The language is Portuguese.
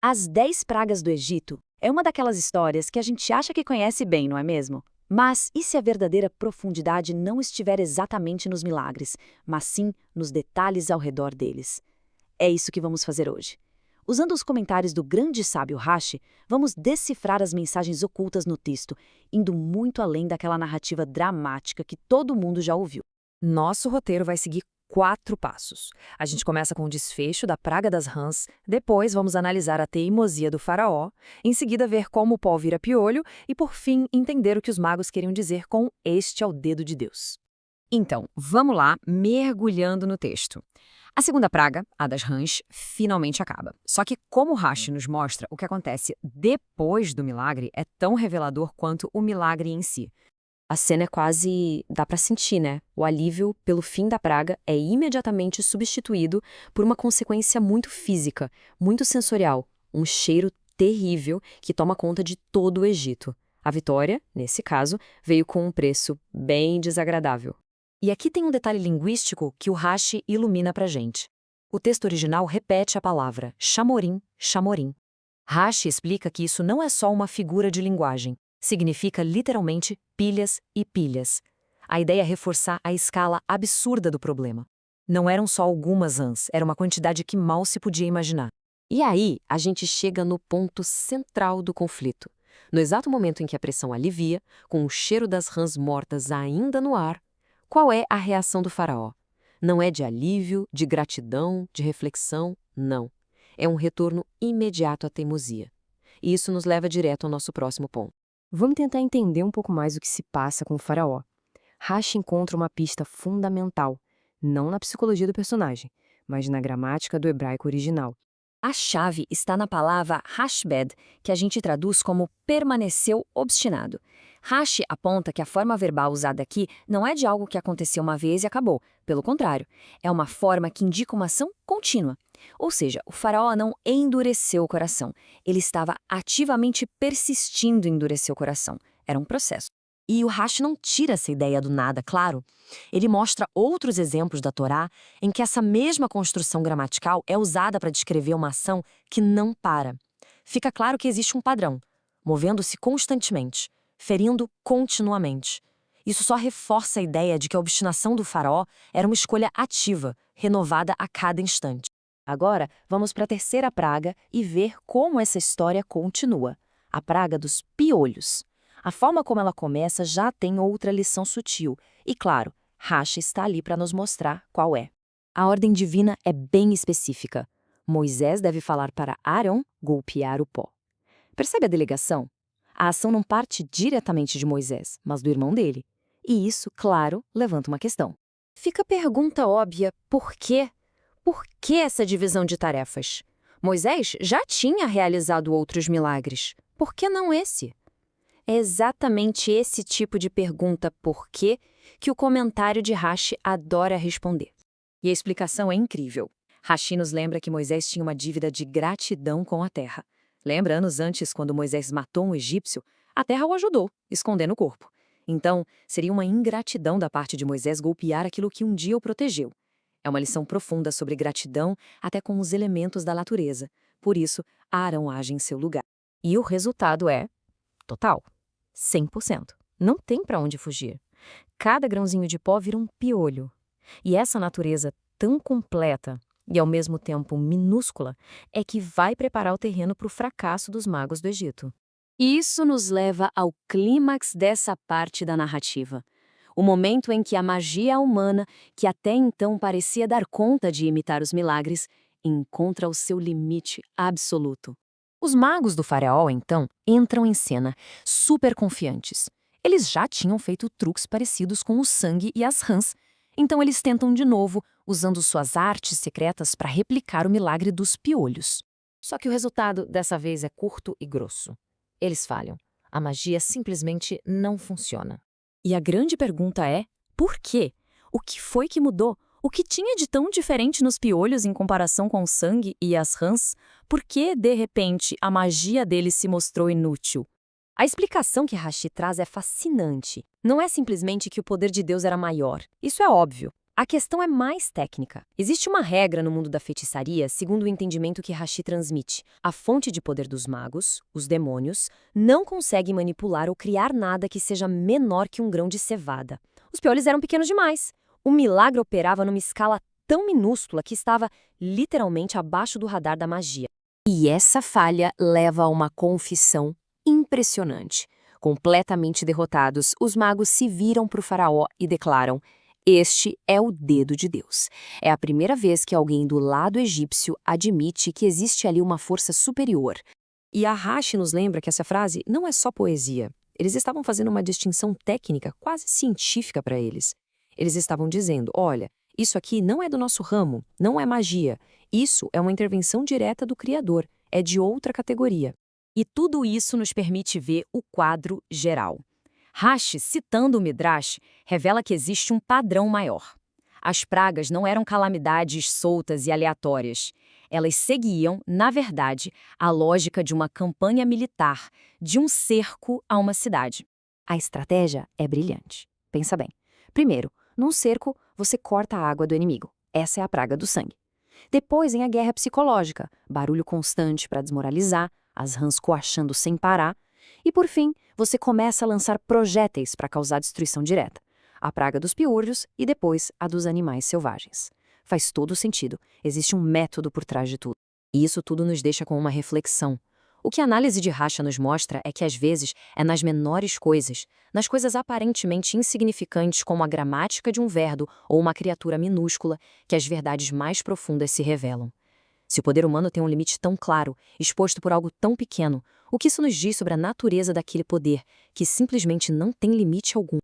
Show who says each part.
Speaker 1: As 10 pragas do Egito é uma daquelas histórias que a gente acha que conhece bem, não é mesmo? Mas e se a verdadeira profundidade não estiver exatamente nos milagres, mas sim nos detalhes ao redor deles? É isso que vamos fazer hoje. Usando os comentários do grande sábio Rashi, vamos decifrar as mensagens ocultas no texto, indo muito além daquela narrativa dramática que todo mundo já ouviu.
Speaker 2: Nosso roteiro vai seguir 4 passos. A gente começa com o desfecho da praga das rãs, depois vamos analisar a teimosia do faraó, em seguida ver como o pó vira piolho e, por fim, entender o que os magos queriam dizer com "este é o dedo de Deus". Então, vamos lá, mergulhando no texto. A segunda praga, a das rãs, finalmente acaba. Só que como o Rashi nos mostra, o que acontece depois do milagre é tão revelador quanto o milagre em si. A cena é quase... dá pra sentir, né? O alívio pelo fim da praga é imediatamente substituído por uma consequência muito física, muito sensorial, um cheiro terrível que toma conta de todo o Egito. A vitória, nesse caso, veio com um preço bem desagradável. E aqui tem um detalhe linguístico que o Rashi ilumina pra gente. O texto original repete a palavra chamorim, chamorim. Rashi explica que isso não é só uma figura de linguagem. Significa literalmente pilhas e pilhas. A ideia é reforçar a escala absurda do problema. Não eram só algumas rãs, era uma quantidade que mal se podia imaginar. E aí, a gente chega no ponto central do conflito. No exato momento em que a pressão alivia, com o cheiro das rãs mortas ainda no ar, qual é a reação do faraó? Não é de alívio, de gratidão, de reflexão, não. É um retorno imediato à teimosia. E isso nos leva direto ao nosso próximo ponto. Vamos tentar entender um pouco mais o que se passa com o faraó. Rashi encontra uma pista fundamental, não na psicologia do personagem, mas na gramática do hebraico original. A chave está na palavra hashbed, que a gente traduz como permaneceu obstinado. Rashi aponta que a forma verbal usada aqui não é de algo que aconteceu uma vez e acabou. Pelo contrário, é uma forma que indica uma ação contínua. Ou seja, o faraó não endureceu o coração. Ele estava ativamente persistindo em endurecer o coração. Era um processo. E o Rashi não tira essa ideia do nada, claro. Ele mostra outros exemplos da Torá em que essa mesma construção gramatical é usada para descrever uma ação que não para. Fica claro que existe um padrão, movendo-se constantemente, ferindo continuamente. Isso só reforça a ideia de que a obstinação do faraó era uma escolha ativa, renovada a cada instante. Agora, vamos para a terceira praga e ver como essa história continua. A praga dos piolhos. A forma como ela começa já tem outra lição sutil. E claro, Rashi está ali para nos mostrar qual é. A ordem divina é bem específica. Moisés deve falar para Arão golpear o pó. Percebe a delegação? A ação não parte diretamente de Moisés, mas do irmão dele. E isso, claro, levanta uma questão. Fica a pergunta óbvia: por quê? Por que essa divisão de tarefas? Moisés já tinha realizado outros milagres. Por que não esse? É exatamente esse tipo de pergunta "por quê" que o comentário de Rashi adora responder. E a explicação é incrível. Rashi nos lembra que Moisés tinha uma dívida de gratidão com a terra. Lembra, anos antes, quando Moisés matou um egípcio, a terra o ajudou, escondendo o corpo. Então, seria uma ingratidão da parte de Moisés golpear aquilo que um dia o protegeu. É uma lição profunda sobre gratidão até com os elementos da natureza. Por isso, Arão age em seu lugar. E o resultado é total. 100%. Não tem para onde fugir. Cada grãozinho de pó vira um piolho. E essa natureza tão completa e ao mesmo tempo minúscula é que vai preparar o terreno para o fracasso dos magos do Egito. Isso nos leva ao clímax dessa parte da narrativa. O momento em que a magia humana, que até então parecia dar conta de imitar os milagres, encontra o seu limite absoluto. Os magos do faraó, então, entram em cena, super confiantes. Eles já tinham feito truques parecidos com o sangue e as rãs. Então eles tentam de novo, usando suas artes secretas para replicar o milagre dos piolhos. Só que o resultado dessa vez é curto e grosso. Eles falham. A magia simplesmente não funciona. E a grande pergunta é, por quê? O que foi que mudou? O que tinha de tão diferente nos piolhos em comparação com o sangue e as rãs? Por que, de repente, a magia deles se mostrou inútil? A explicação que Rashi traz é fascinante. Não é simplesmente que o poder de Deus era maior. Isso é óbvio.
Speaker 3: A questão é mais técnica. Existe uma regra no mundo da feitiçaria, segundo o entendimento que Hashi transmite. A fonte de poder dos magos, os demônios, não consegue manipular ou criar nada que seja menor que um grão de cevada. Os piolhos eram pequenos demais. O milagre operava numa escala tão minúscula que estava literalmente abaixo do radar da magia. E essa falha leva a uma confissão impressionante. Completamente derrotados, os magos se viram para o faraó e declaram: este é o dedo de Deus. É a primeira vez que alguém do lado egípcio admite que existe ali uma força superior. E a Hashi nos lembra que essa frase não é só poesia. Eles estavam fazendo uma distinção técnica, quase científica para eles. Eles estavam dizendo: olha, isso aqui não é do nosso ramo, não é magia. Isso é uma intervenção direta do Criador, é de outra categoria. E tudo isso nos permite ver o quadro geral. Hashi, citando o Midrash, revela que existe um padrão maior. As pragas não eram calamidades soltas e aleatórias. Elas seguiam, na verdade, a lógica de uma campanha militar, de um cerco a uma cidade. A estratégia é brilhante. Pensa bem. Primeiro, num cerco, você corta a água do inimigo. Essa é a praga do sangue. Depois vem a guerra psicológica, barulho constante para desmoralizar, as rãs coachando sem parar. E, por fim, você começa a lançar projéteis para causar destruição direta. A praga dos piolhos e depois a dos animais selvagens. Faz todo sentido. Existe um método por trás de tudo. E isso tudo nos deixa com uma reflexão. O que a análise de Hashi nos mostra é que, às vezes, é nas menores coisas, nas coisas aparentemente insignificantes como a gramática de um verbo ou uma criatura minúscula, que as verdades mais profundas se revelam. Se o poder humano tem um limite tão claro, exposto por algo tão pequeno, o que isso nos diz sobre a natureza daquele poder, que simplesmente não tem limite algum?